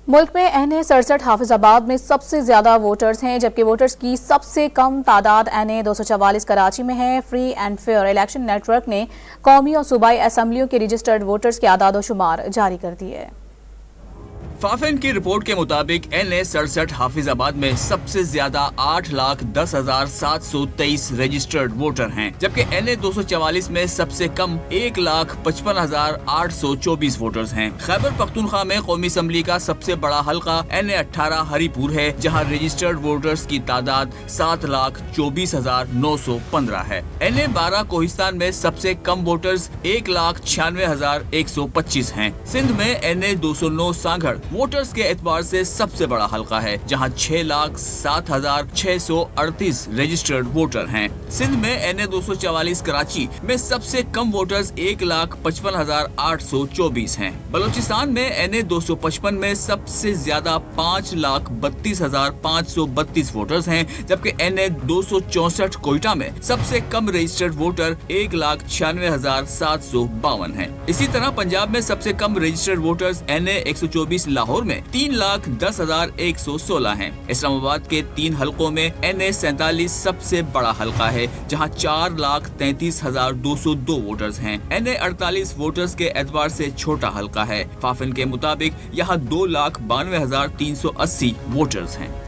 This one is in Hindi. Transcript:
मुल्क में एनए 67 हाफिजाबाद में सबसे ज्यादा वोटर्स हैं, जबकि वोटर्स की सबसे कम तादाद एनए 244 कराची में है। Free and fair election network ने कौमी और सूबाई असम्बलियों के रजिस्टर्ड वोटर्स के आदाद-ओ-शुमार जारी कर दिए। फाफिन की रिपोर्ट के मुताबिक एनए 67 हाफिजाबाद में सबसे ज्यादा 8,10,723 रजिस्टर्ड वोटर हैं, जबकि एनए 244 में सबसे कम 1,55,824 वोटर्स हैं। खैबर पख्तूनख्वा में कौमी असम्बली का सबसे बड़ा हल्का एनए 18 हरीपुर है, जहां रजिस्टर्ड वोटर्स की तादाद 7,24,915 है। एनए 12 कोहिस्तान में सबसे कम वोटर्स 1,96,125 हैं। सिंध में एनए 209 सांगड़ वोटर्स के एतबार से सबसे बड़ा हल्का है, जहां 6,07,638 रजिस्टर्ड वोटर हैं। सिंध में एनए 244 कराची में सबसे कम वोटर्स 1,55,824 हैं। बलोचिस्तान में एनए 255 में सबसे ज्यादा 5,32,532 वोटर्स हैं, जबकि एनए 264 कोयटा में सबसे कम रजिस्टर्ड वोटर 1,96,752 हैं। इसी तरह पंजाब में सबसे कम रजिस्टर्ड वोटर्स एनए 124 लाहौर में 3,10,116 हैं। इस्लामाबाद के 3 हलकों में एनए 47 सबसे बड़ा हलका है, जहां 4,33,202 वोटर्स हैं। एनए 48 वोटर्स के एतबार से छोटा हलका है। फाफिन के मुताबिक यहाँ 2,92,380 वोटर्स हैं।